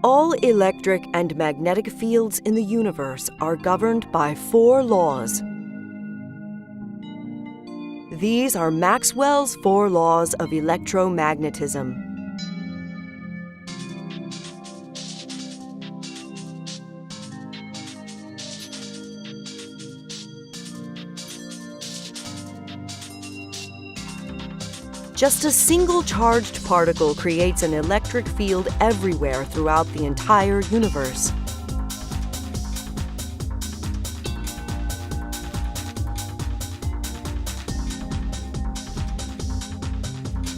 All electric and magnetic fields in the universe are governed by 4 laws. These are Maxwell's 4 laws of electromagnetism. Just a single charged particle creates an electric field everywhere throughout the entire universe.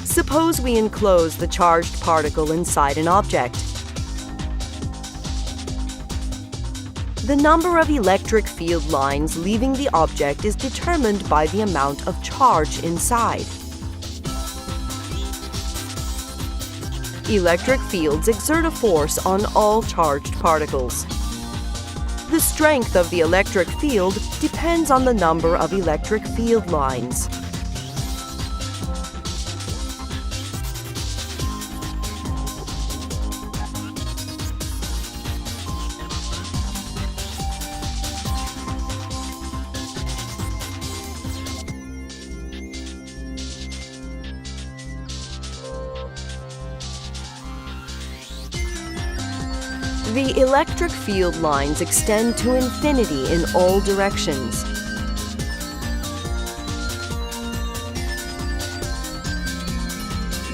Suppose we enclose the charged particle inside an object. The number of electric field lines leaving the object is determined by the amount of charge inside. Electric fields exert a force on all charged particles. The strength of the electric field depends on the number of electric field lines. The electric field lines extend to infinity in all directions.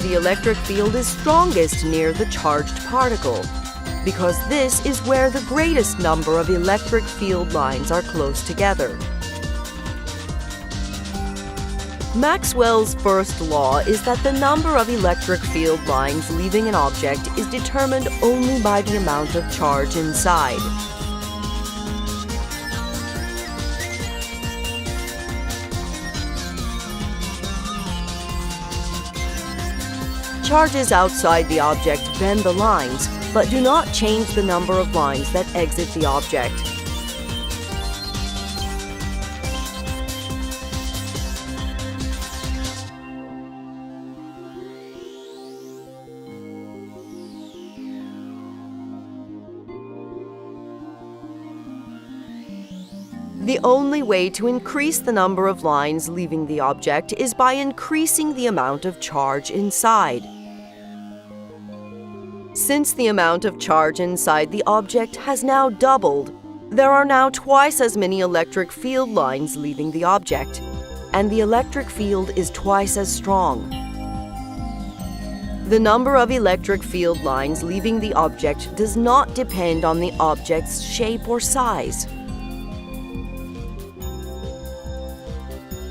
The electric field is strongest near the charged particle, because this is where the greatest number of electric field lines are close together. Maxwell's first law is that the number of electric field lines leaving an object is determined only by the amount of charge inside. Charges outside the object bend the lines, but do not change the number of lines that exit the object. The only way to increase the number of lines leaving the object is by increasing the amount of charge inside. Since the amount of charge inside the object has now doubled, there are now twice as many electric field lines leaving the object, and the electric field is twice as strong. The number of electric field lines leaving the object does not depend on the object's shape or size.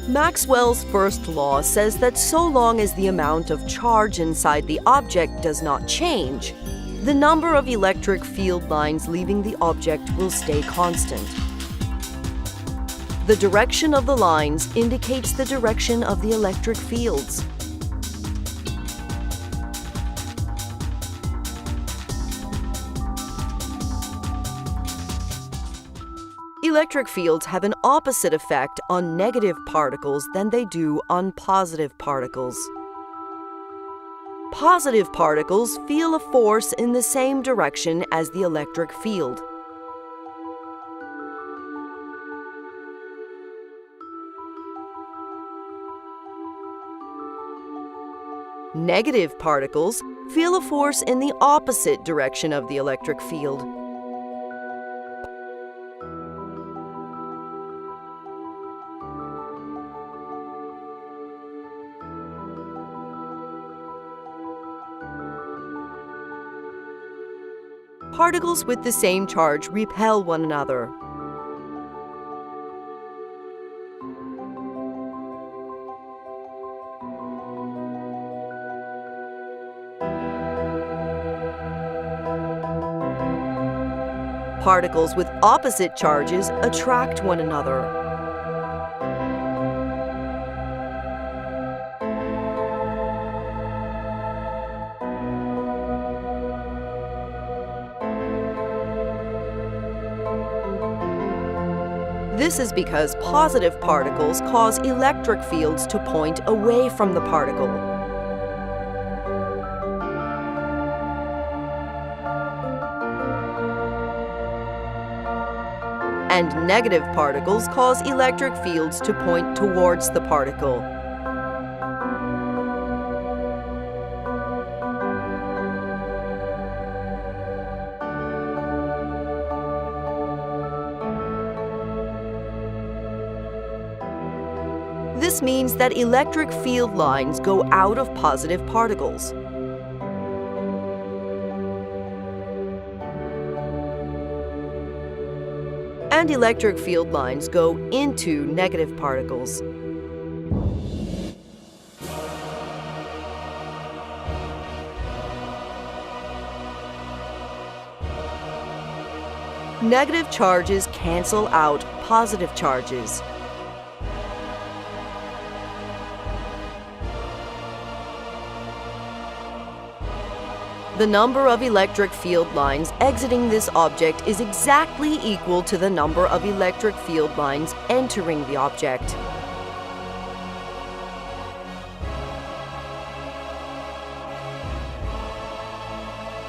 Maxwell's first law says that so long as the amount of charge inside the object does not change, the number of electric field lines leaving the object will stay constant. The direction of the lines indicates the direction of the electric fields. Electric fields have an opposite effect on negative particles than they do on positive particles. Positive particles feel a force in the same direction as the electric field. Negative particles feel a force in the opposite direction of the electric field. Particles with the same charge repel one another. Particles with opposite charges attract one another. This is because positive particles cause electric fields to point away from the particle. and negative particles cause electric fields to point towards the particle. This means that electric field lines go out of positive particles. And electric field lines go into negative particles. Negative charges cancel out positive charges. The number of electric field lines exiting this object is exactly equal to the number of electric field lines entering the object.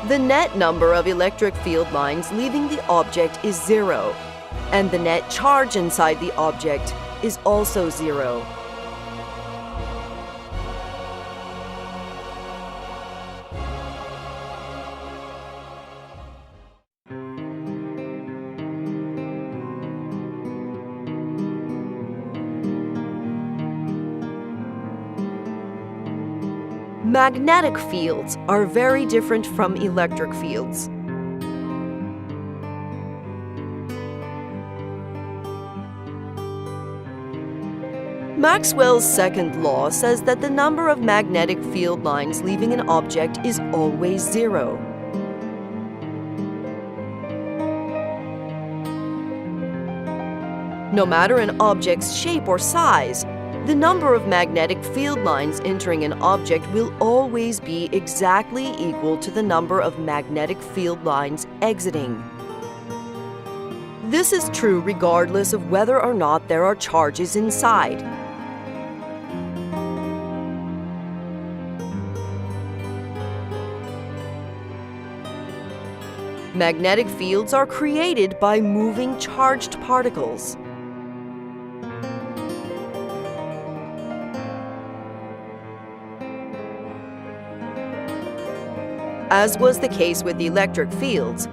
The net number of electric field lines leaving the object is 0, and the net charge inside the object is also 0. Magnetic fields are very different from electric fields. Maxwell's second law says that the number of magnetic field lines leaving an object is always 0. No matter an object's shape or size, the number of magnetic field lines entering an object will always be exactly equal to the number of magnetic field lines exiting. This is true regardless of whether or not there are charges inside. Magnetic fields are created by moving charged particles. As was the case with electric fields,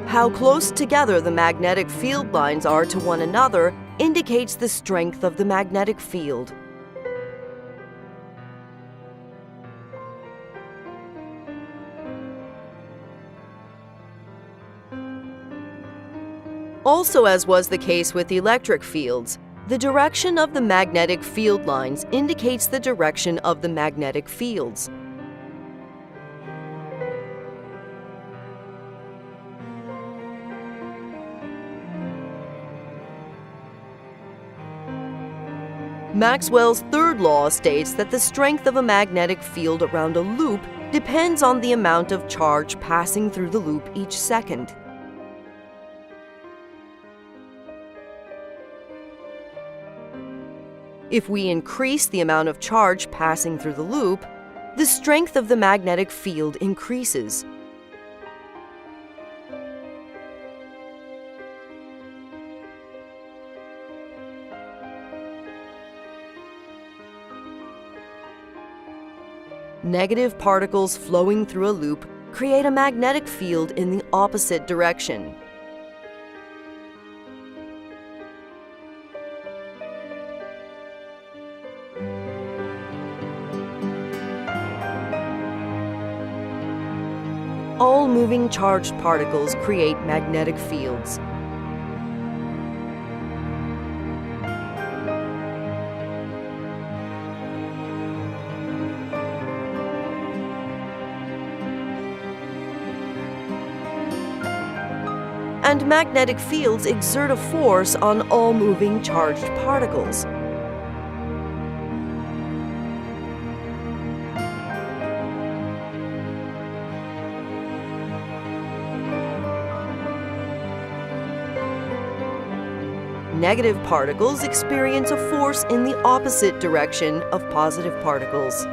how close together the magnetic field lines are to one another indicates the strength of the magnetic field. Also, as was the case with electric fields, the direction of the magnetic field lines indicates the direction of the magnetic fields. Maxwell's third law states that the strength of a magnetic field around a loop depends on the amount of charge passing through the loop each second. If we increase the amount of charge passing through the loop, the strength of the magnetic field increases. Negative particles flowing through a loop create a magnetic field in the opposite direction. All moving charged particles create magnetic fields. And magnetic fields exert a force on all moving charged particles. Negative particles experience a force in the opposite direction of positive particles.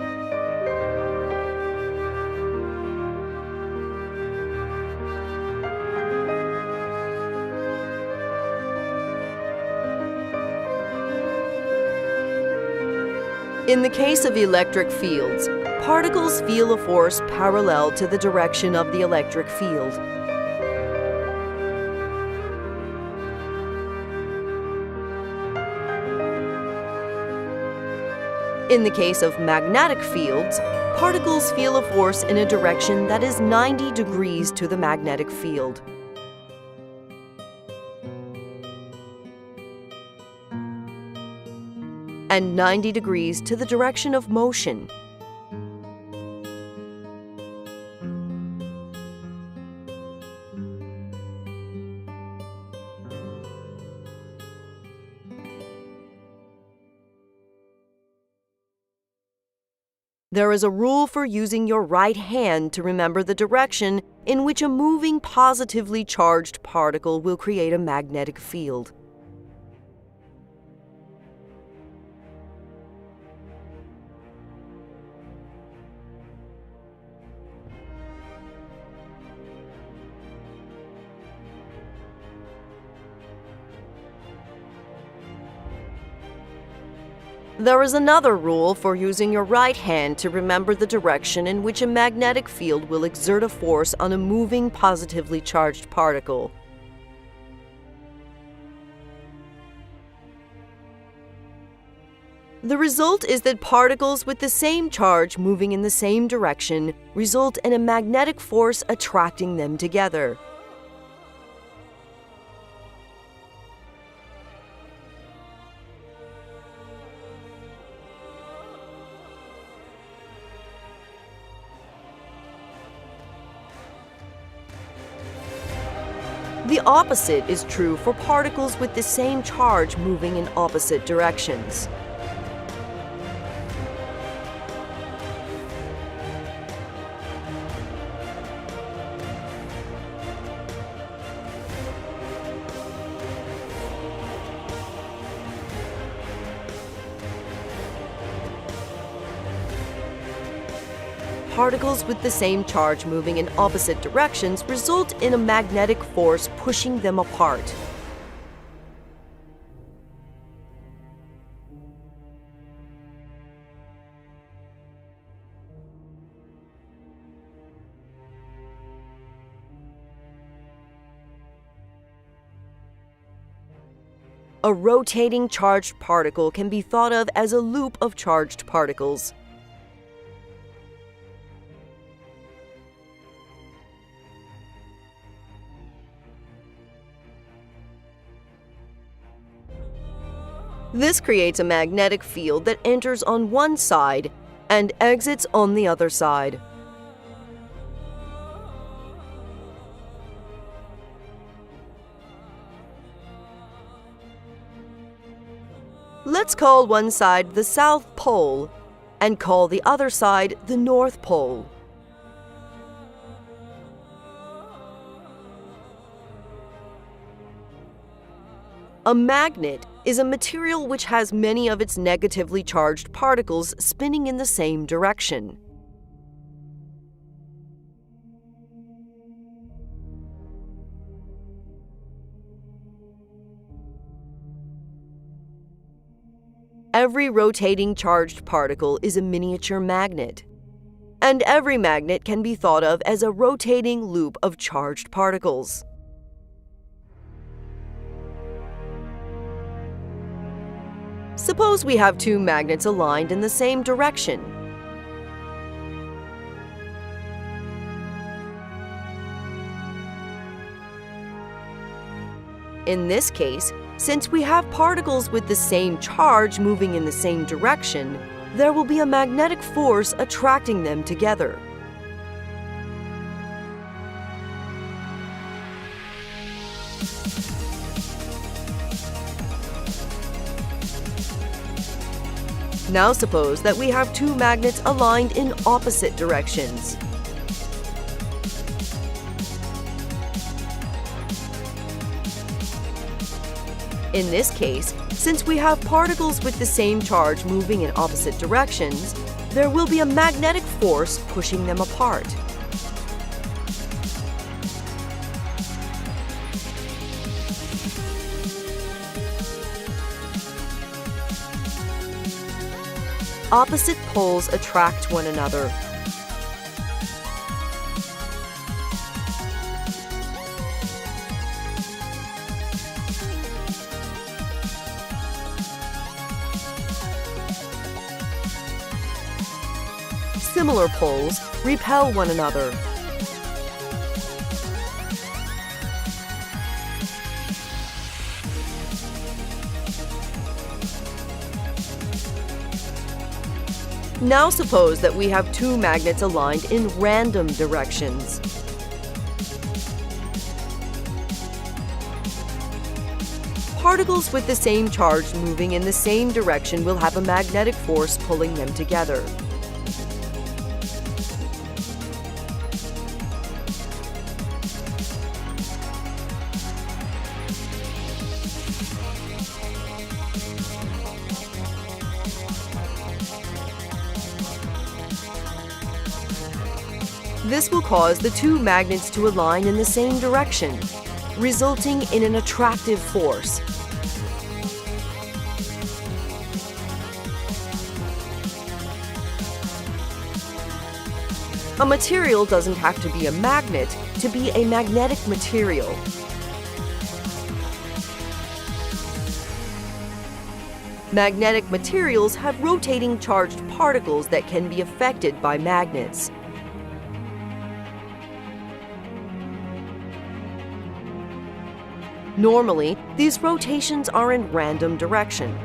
In the case of electric fields, particles feel a force parallel to the direction of the electric field. In the case of magnetic fields, particles feel a force in a direction that is 90 degrees to the magnetic field. And 90 degrees to the direction of motion. There is a rule for using your right hand to remember the direction in which a moving positively charged particle will create a magnetic field. There is another rule for using your right hand to remember the direction in which a magnetic field will exert a force on a moving positively charged particle. The result is that particles with the same charge moving in the same direction result in a magnetic force attracting them together. The opposite is true for particles with the same charge moving in opposite directions. Particles with the same charge moving in opposite directions result in a magnetic force pushing them apart. A rotating charged particle can be thought of as a loop of charged particles. This creates a magnetic field that enters on one side and exits on the other side. Let's call one side the South Pole and call the other side the North Pole. A magnet is a material which has many of its negatively charged particles spinning in the same direction. Every rotating charged particle is a miniature magnet, and every magnet can be thought of as a rotating loop of charged particles. Suppose we have two magnets aligned in the same direction. In this case, since we have particles with the same charge moving in the same direction, there will be a magnetic force attracting them together. Now suppose that we have two magnets aligned in opposite directions. In this case, since we have particles with the same charge moving in opposite directions, there will be a magnetic force pushing them apart. opposite poles attract one another. Similar poles repel one another. Now suppose that we have two magnets aligned in random directions. Particles with the same charge moving in the same direction will have a magnetic force pulling them together. This will cause the two magnets to align in the same direction, resulting in an attractive force. A material doesn't have to be a magnet to be a magnetic material. Magnetic materials have rotating charged particles that can be affected by magnets. Normally, these rotations are in random direction.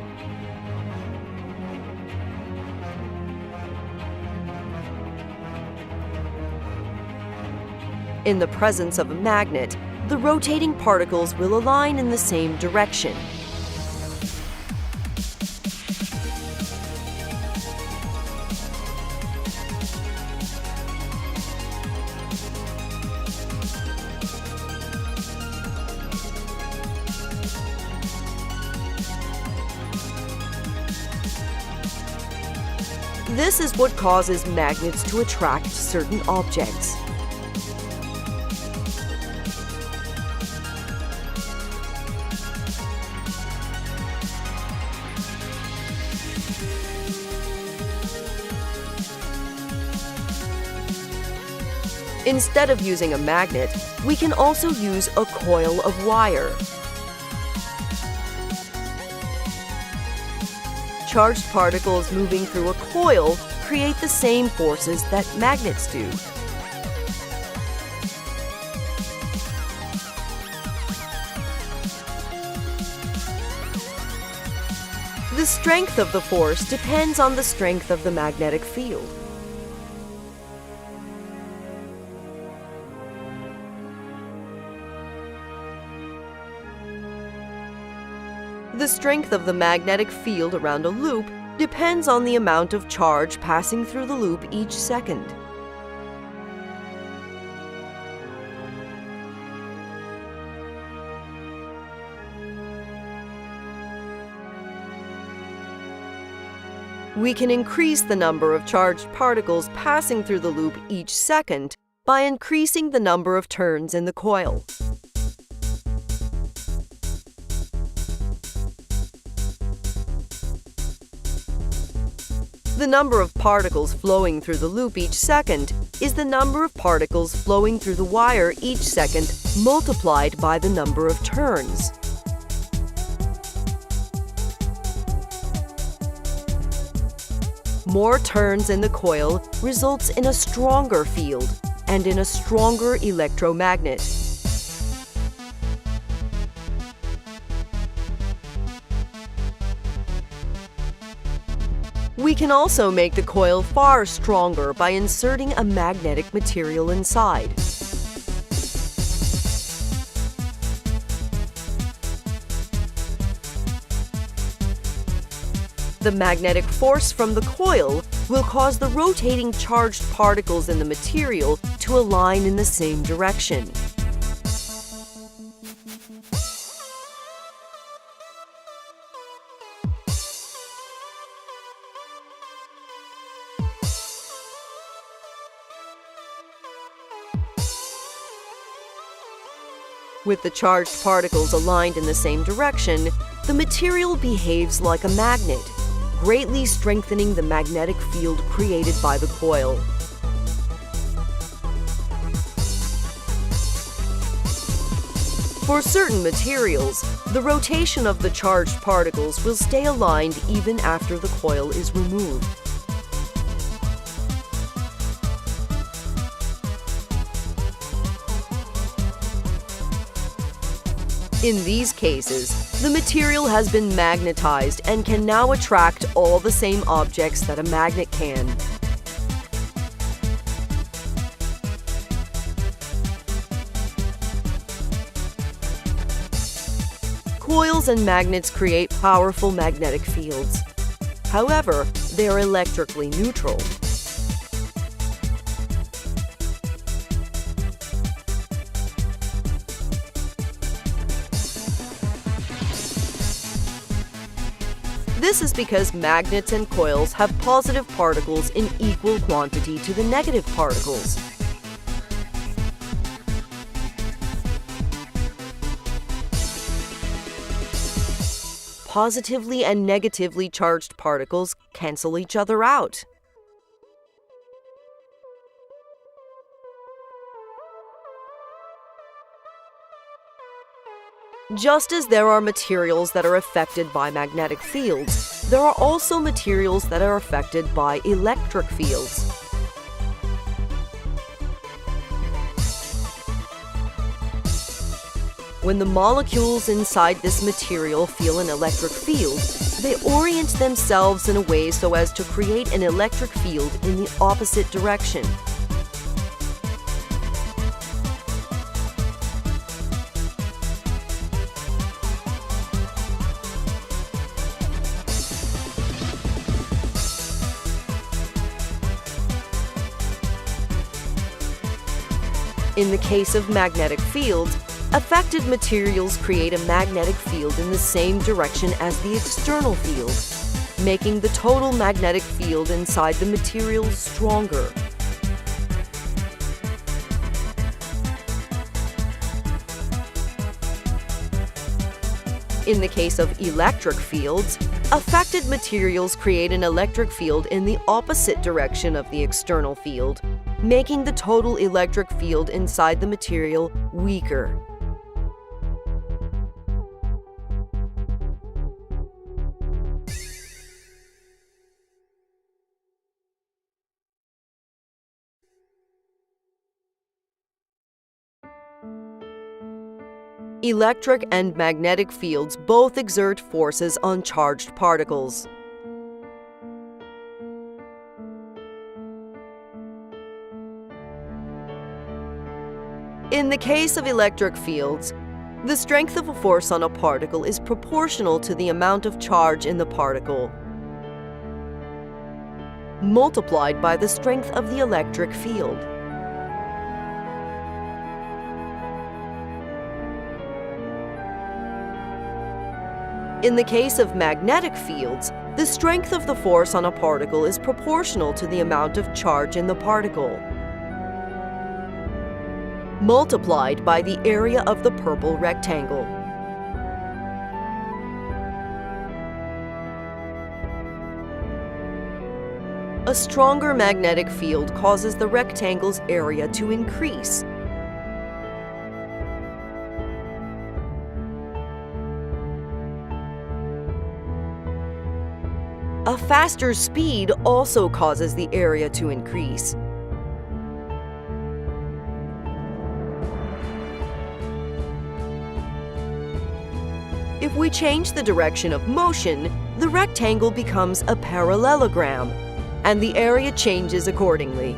In the presence of a magnet, the rotating particles will align in the same direction. This is what causes magnets to attract certain objects. Instead of using a magnet, we can also use a coil of wire. Charged particles moving through a coil create the same forces that magnets do. The strength of the force depends on the strength of the magnetic field. The strength of the magnetic field around a loop depends on the amount of charge passing through the loop each second. We can increase the number of charged particles passing through the loop each second by increasing the number of turns in the coil. The number of particles flowing through the loop each second is the number of particles flowing through the wire each second multiplied by the number of turns. More turns in the coil results in a stronger field and in a stronger electromagnet. We can also make the coil far stronger by inserting a magnetic material inside. The magnetic force from the coil will cause the rotating charged particles in the material to align in the same direction. With the charged particles aligned in the same direction, the material behaves like a magnet. greatly strengthening the magnetic field created by the coil. For certain materials, the rotation of the charged particles will stay aligned even after the coil is removed. In these cases, the material has been magnetized and can now attract all the same objects that a magnet can. Coils and magnets create powerful magnetic fields. However, they are electrically neutral. This is because magnets and coils have positive particles in equal quantity to the negative particles. Positively and negatively charged particles cancel each other out. Just as there are materials that are affected by magnetic fields, there are also materials that are affected by electric fields. When the molecules inside this material feel an electric field, they orient themselves in a way so as to create an electric field in the opposite direction. In the case of magnetic fields, affected materials create a magnetic field in the same direction as the external field, making the total magnetic field inside the material stronger. In the case of electric fields, affected materials create an electric field in the opposite direction of the external field, making the total electric field inside the material weaker. Electric and magnetic fields both exert forces on charged particles. In the case of electric fields, the strength of a force on a particle is proportional to the amount of charge in the particle, multiplied by the strength of the electric field. In the case of magnetic fields, the strength of the force on a particle is proportional to the amount of charge in the particle, multiplied by the area of the purple rectangle. A stronger magnetic field causes the rectangle's area to increase. A faster speed also causes the area to increase. If we change the direction of motion, the rectangle becomes a parallelogram, and the area changes accordingly.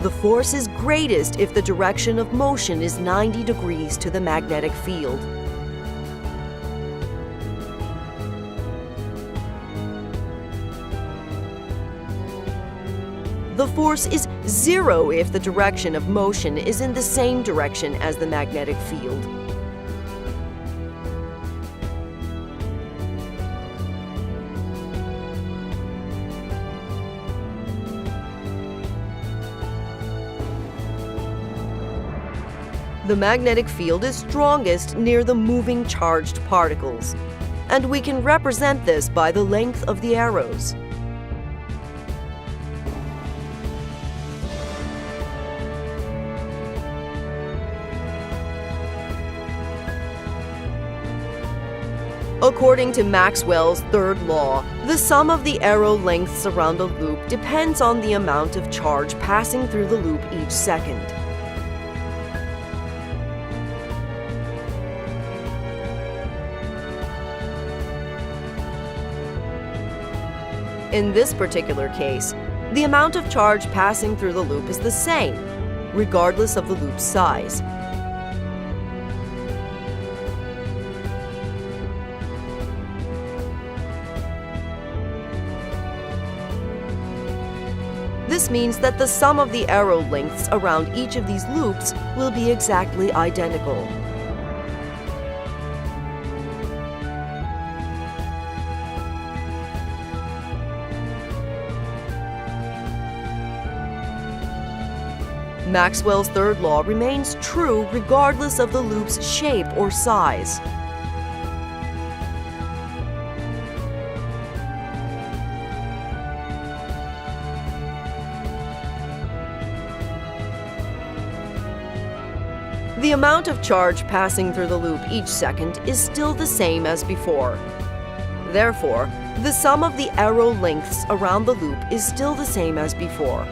The force is greatest if the direction of motion is 90 degrees to the magnetic field. The force is 0 if the direction of motion is in the same direction as the magnetic field. The magnetic field is strongest near the moving charged particles, and we can represent this by the length of the arrows. According to Maxwell's third law, the sum of the arrow lengths around a loop depends on the amount of charge passing through the loop each second. In this particular case, the amount of charge passing through the loop is the same, regardless of the loop's size. This means that the sum of the arrow lengths around each of these loops will be exactly identical. Maxwell's third law remains true regardless of the loop's shape or size. The amount of charge passing through the loop each second is still the same as before. Therefore, the sum of the arrow lengths around the loop is still the same as before.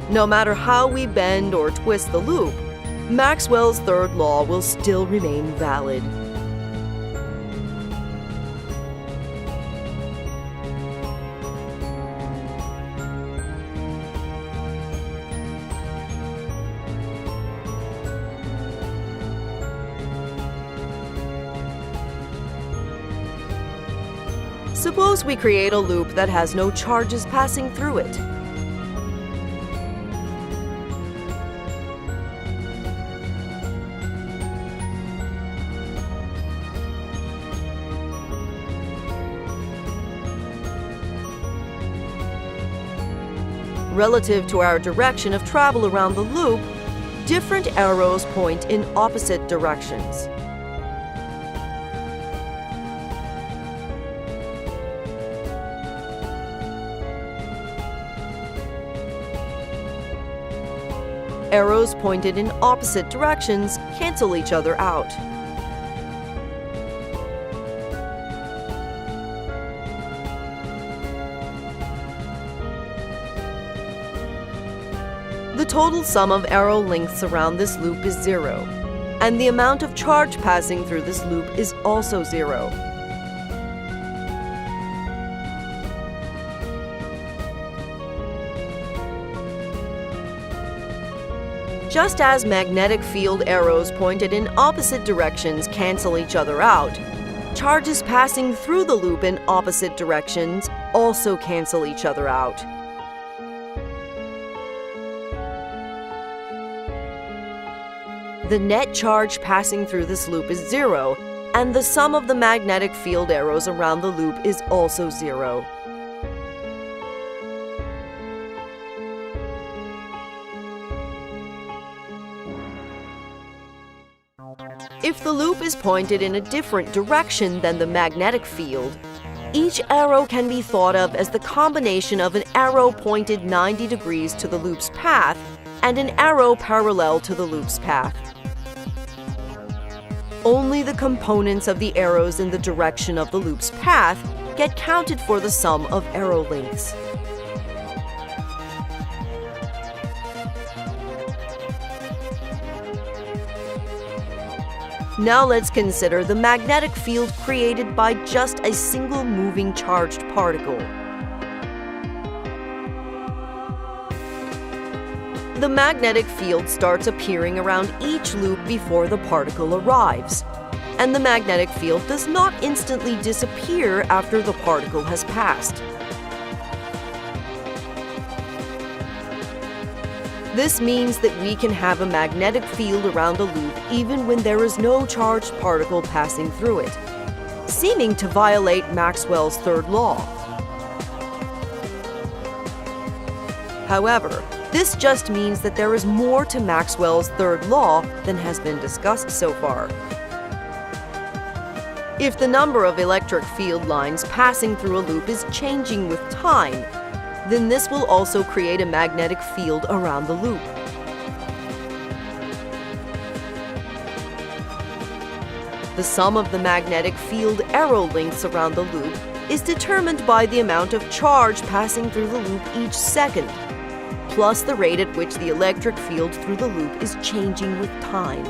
No matter how we bend or twist the loop, Maxwell's third law will still remain valid. Suppose we create a loop that has no charges passing through it. Relative to our direction of travel around the loop, different arrows point in opposite directions. Arrows pointed in opposite directions cancel each other out. The total sum of arrow lengths around this loop is 0, and the amount of charge passing through this loop is also 0. Just as magnetic field arrows pointed in opposite directions cancel each other out, charges passing through the loop in opposite directions also cancel each other out. The net charge passing through this loop is 0, and the sum of the magnetic field arrows around the loop is also 0. If the loop is pointed in a different direction than the magnetic field, each arrow can be thought of as the combination of an arrow pointed 90 degrees to the loop's path and an arrow parallel to the loop's path. Only the components of the arrows in the direction of the loop's path get counted for the sum of arrow lengths. Now let's consider the magnetic field created by just a single moving charged particle. The magnetic field starts appearing around each loop before the particle arrives, and the magnetic field does not instantly disappear after the particle has passed. This means that we can have a magnetic field around a loop even when there is no charged particle passing through it, seeming to violate Maxwell's third law. However, this just means that there is more to Maxwell's third law than has been discussed so far. If the number of electric field lines passing through a loop is changing with time, then this will also create a magnetic field around the loop. The sum of the magnetic field arrow lengths around the loop is determined by the amount of charge passing through the loop each second, plus the rate at which the electric field through the loop is changing with time.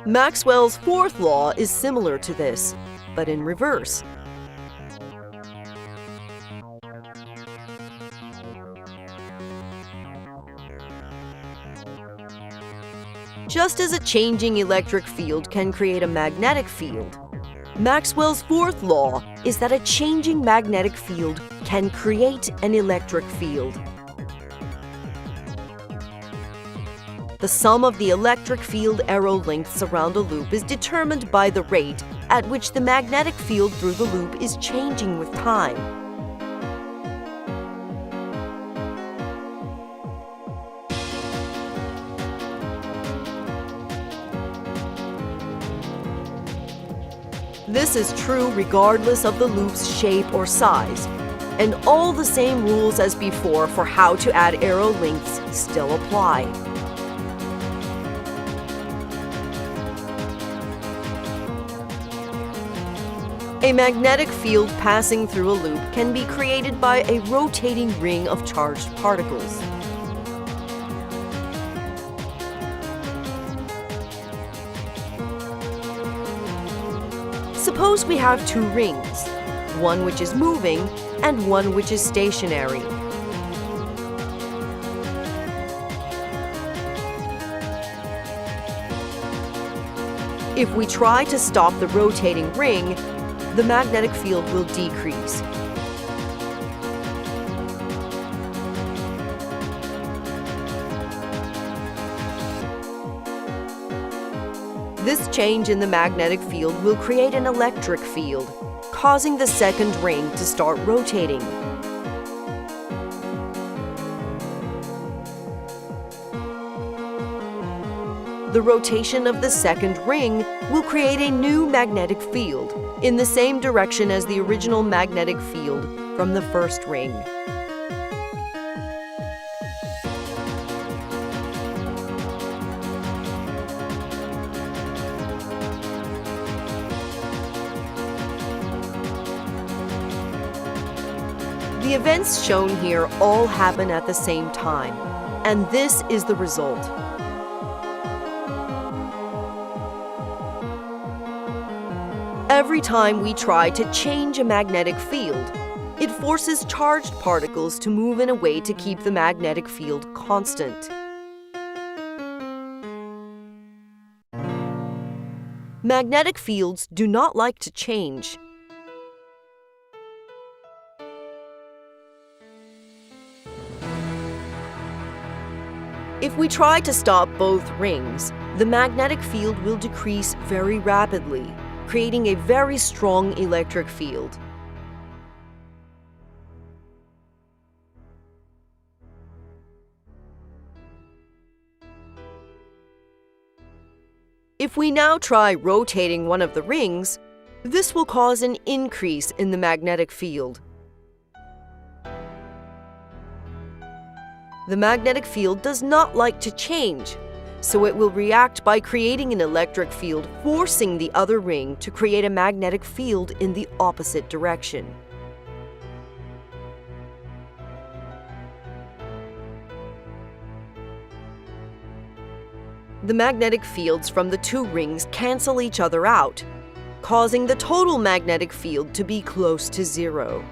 Maxwell's fourth law is similar to this, but in reverse. Just as a changing electric field can create a magnetic field, Maxwell's fourth law is that a changing magnetic field can create an electric field. The sum of the electric field arrow lengths around a loop is determined by the rate at which the magnetic field through the loop is changing with time. This is true regardless of the loop's shape or size, and all the same rules as before for how to add arrow lengths still apply. A magnetic field passing through a loop can be created by a rotating ring of charged particles. Suppose we have two rings, one which is moving and one which is stationary. If we try to stop the rotating ring, the magnetic field will decrease. This change in the magnetic field will create an electric field, causing the second ring to start rotating. The rotation of the second ring will create a new magnetic field in the same direction as the original magnetic field from the first ring. The events shown here all happen at the same time, and this is the result. Every time we try to change a magnetic field, it forces charged particles to move in a way to keep the magnetic field constant. Magnetic fields do not like to change. If we try to stop both rings, the magnetic field will decrease very rapidly, creating a very strong electric field. If we now try rotating one of the rings, this will cause an increase in the magnetic field. The magnetic field does not like to change, so it will react by creating an electric field, forcing the other ring to create a magnetic field in the opposite direction. The magnetic fields from the two rings cancel each other out, causing the total magnetic field to be close to zero.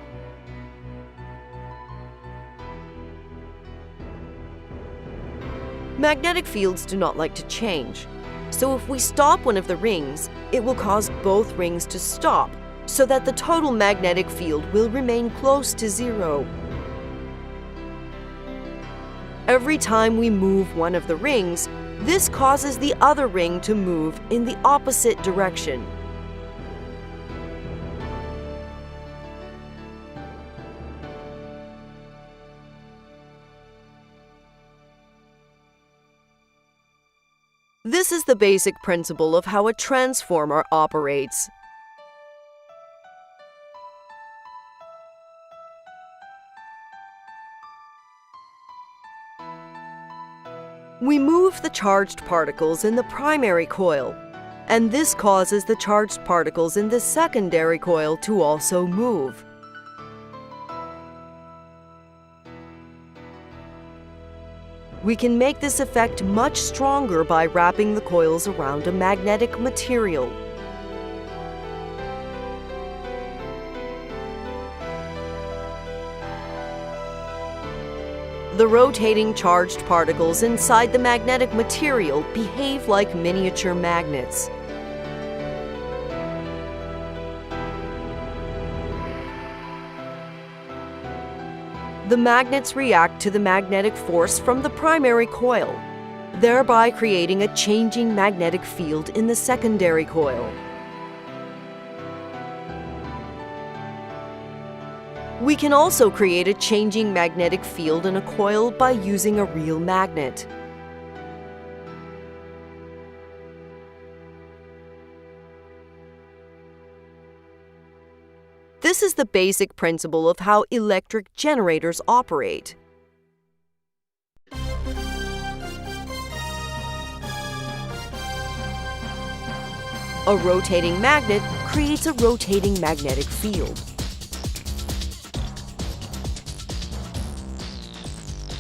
Magnetic fields do not like to change, so if we stop one of the rings, it will cause both rings to stop, so that the total magnetic field will remain close to zero. Every time we move one of the rings, this causes the other ring to move in the opposite direction. This is the basic principle of how a transformer operates. We move the charged particles in the primary coil, and this causes the charged particles in the secondary coil to also move. We can make this effect much stronger by wrapping the coils around a magnetic material. The rotating charged particles inside the magnetic material behave like miniature magnets. The magnets react to the magnetic force from the primary coil, thereby creating a changing magnetic field in the secondary coil. We can also create a changing magnetic field in a coil by using a real magnet. This is the basic principle of how electric generators operate. A rotating magnet creates a rotating magnetic field.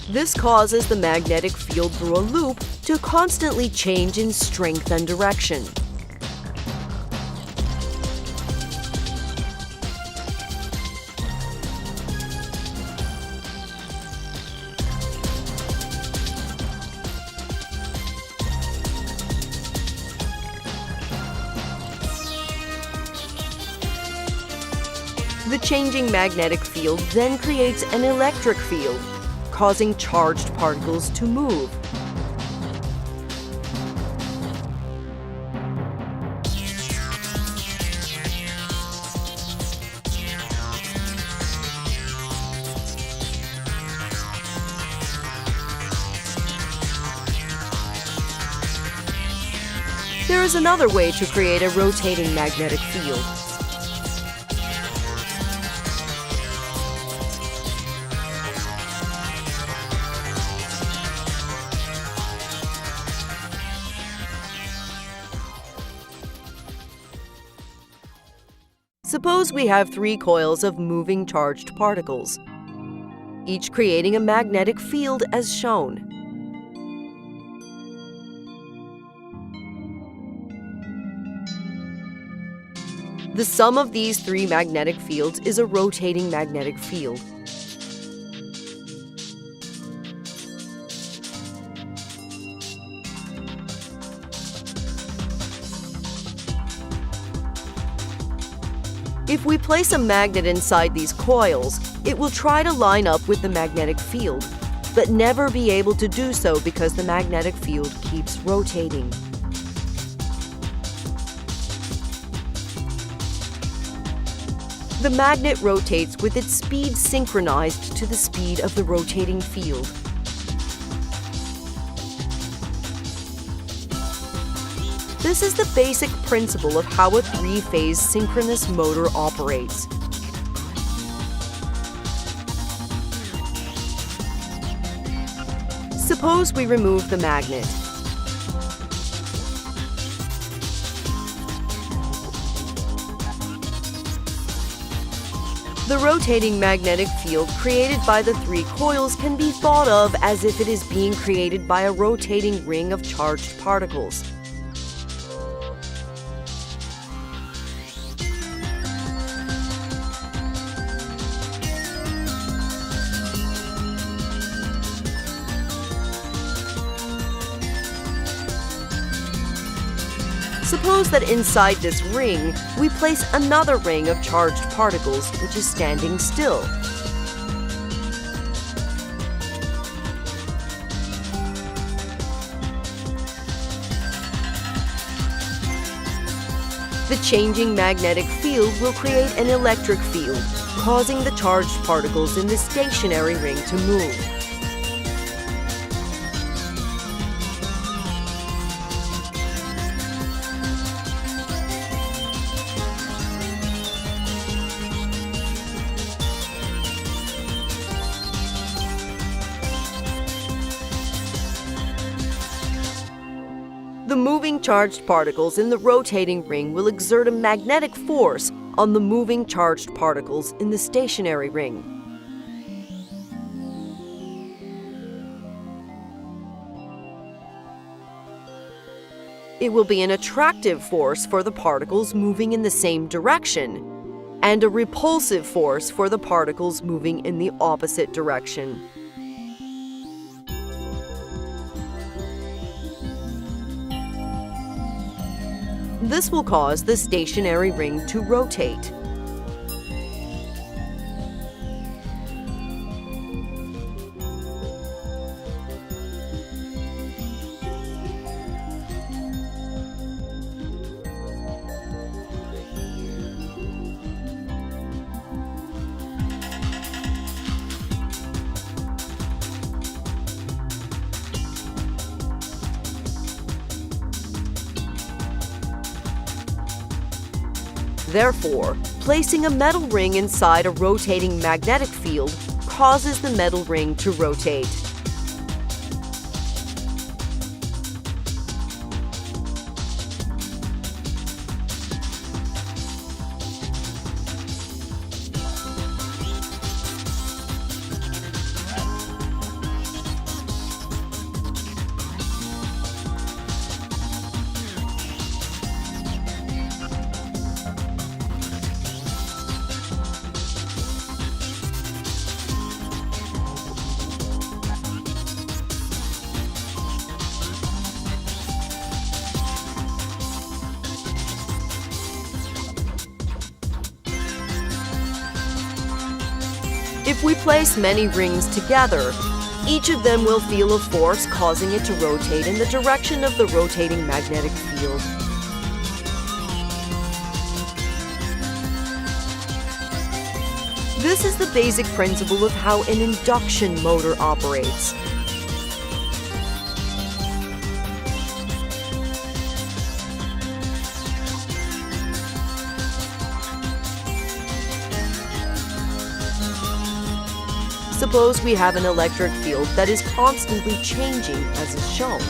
This causes the magnetic field through a loop to constantly change in strength and direction. The changing magnetic field then creates an electric field, causing charged particles to move. There is another way to create a rotating magnetic field. Suppose we have 3 coils of moving charged particles, each creating a magnetic field as shown. The sum of these 3 magnetic fields is a rotating magnetic field. If we place a magnet inside these coils, it will try to line up with the magnetic field, but never be able to do so because the magnetic field keeps rotating. The magnet rotates with its speed synchronized to the speed of the rotating field. This is the basic principle of how a three-phase synchronous motor operates. Suppose we remove the magnet. The rotating magnetic field created by the three coils can be thought of as if it is being created by a rotating ring of charged particles. Suppose that inside this ring, we place another ring of charged particles which is standing still. The changing magnetic field will create an electric field, causing the charged particles in the stationary ring to move. The moving charged particles in the rotating ring will exert a magnetic force on the moving charged particles in the stationary ring. It will be an attractive force for the particles moving in the same direction, and a repulsive force for the particles moving in the opposite direction. This will cause the stationary ring to rotate. Therefore, placing a metal ring inside a rotating magnetic field causes the metal ring to rotate. If we place many rings together, each of them will feel a force causing it to rotate in the direction of the rotating magnetic field. This is the basic principle of how an induction motor operates. Suppose we have an electric field that is constantly changing as is shown.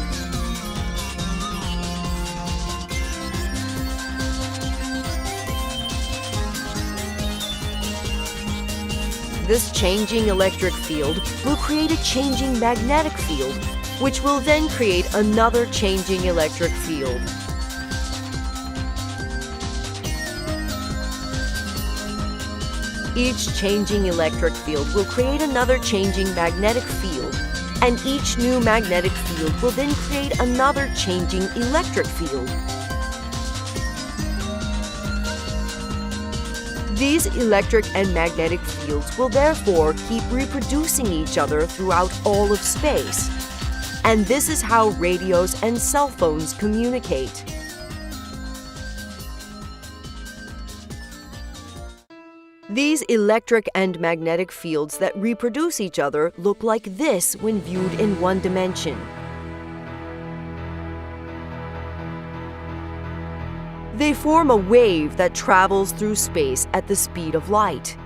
This changing electric field will create a changing magnetic field, which will then create another changing electric field. Each changing electric field will create another changing magnetic field, and each new magnetic field will then create another changing electric field. These electric and magnetic fields will therefore keep reproducing each other throughout all of space. And this is how radios and cell phones communicate. These electric and magnetic fields that reproduce each other look like this when viewed in one dimension. They form a wave that travels through space at the speed of light.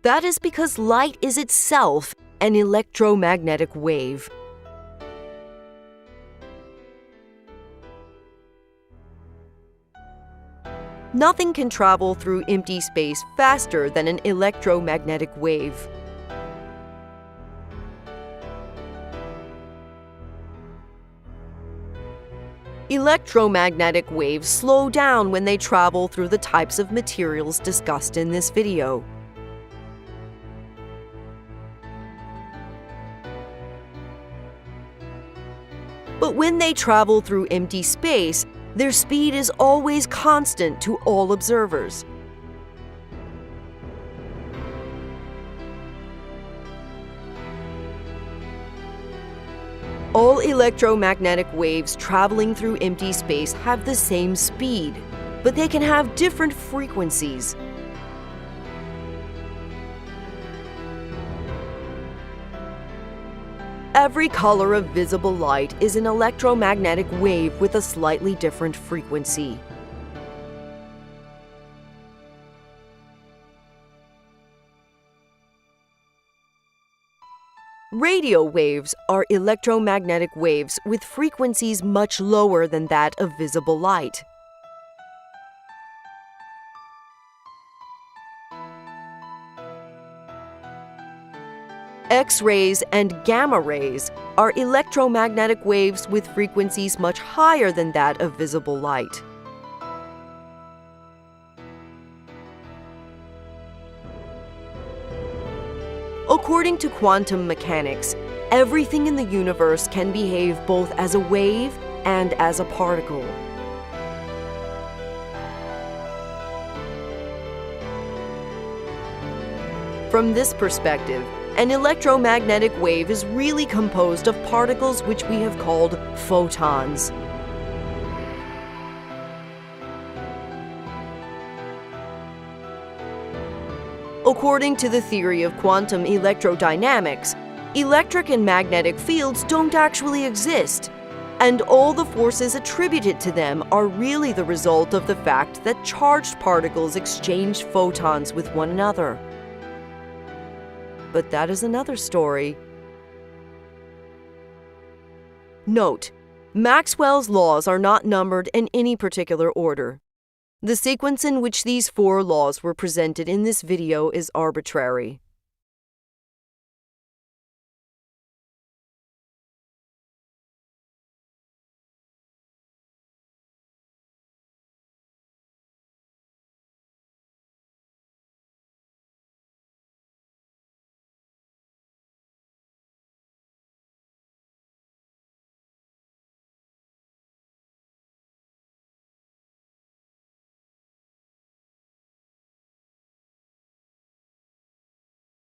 That is because light is itself an electromagnetic wave. Nothing can travel through empty space faster than an electromagnetic wave. Electromagnetic waves slow down when they travel through the types of materials discussed in this video. But when they travel through empty space, their speed is always constant to all observers. All electromagnetic waves traveling through empty space have the same speed, but they can have different frequencies. Every color of visible light is an electromagnetic wave with a slightly different frequency. Radio waves are electromagnetic waves with frequencies much lower than that of visible light. X-rays and gamma rays are electromagnetic waves with frequencies much higher than that of visible light. According to quantum mechanics, everything in the universe can behave both as a wave and as a particle. From this perspective, an electromagnetic wave is really composed of particles which we have called photons. According to the theory of quantum electrodynamics, electric and magnetic fields don't actually exist, and all the forces attributed to them are really the result of the fact that charged particles exchange photons with one another. But that is another story. Note: Maxwell's laws are not numbered in any particular order. The sequence in which these 4 laws were presented in this video is arbitrary.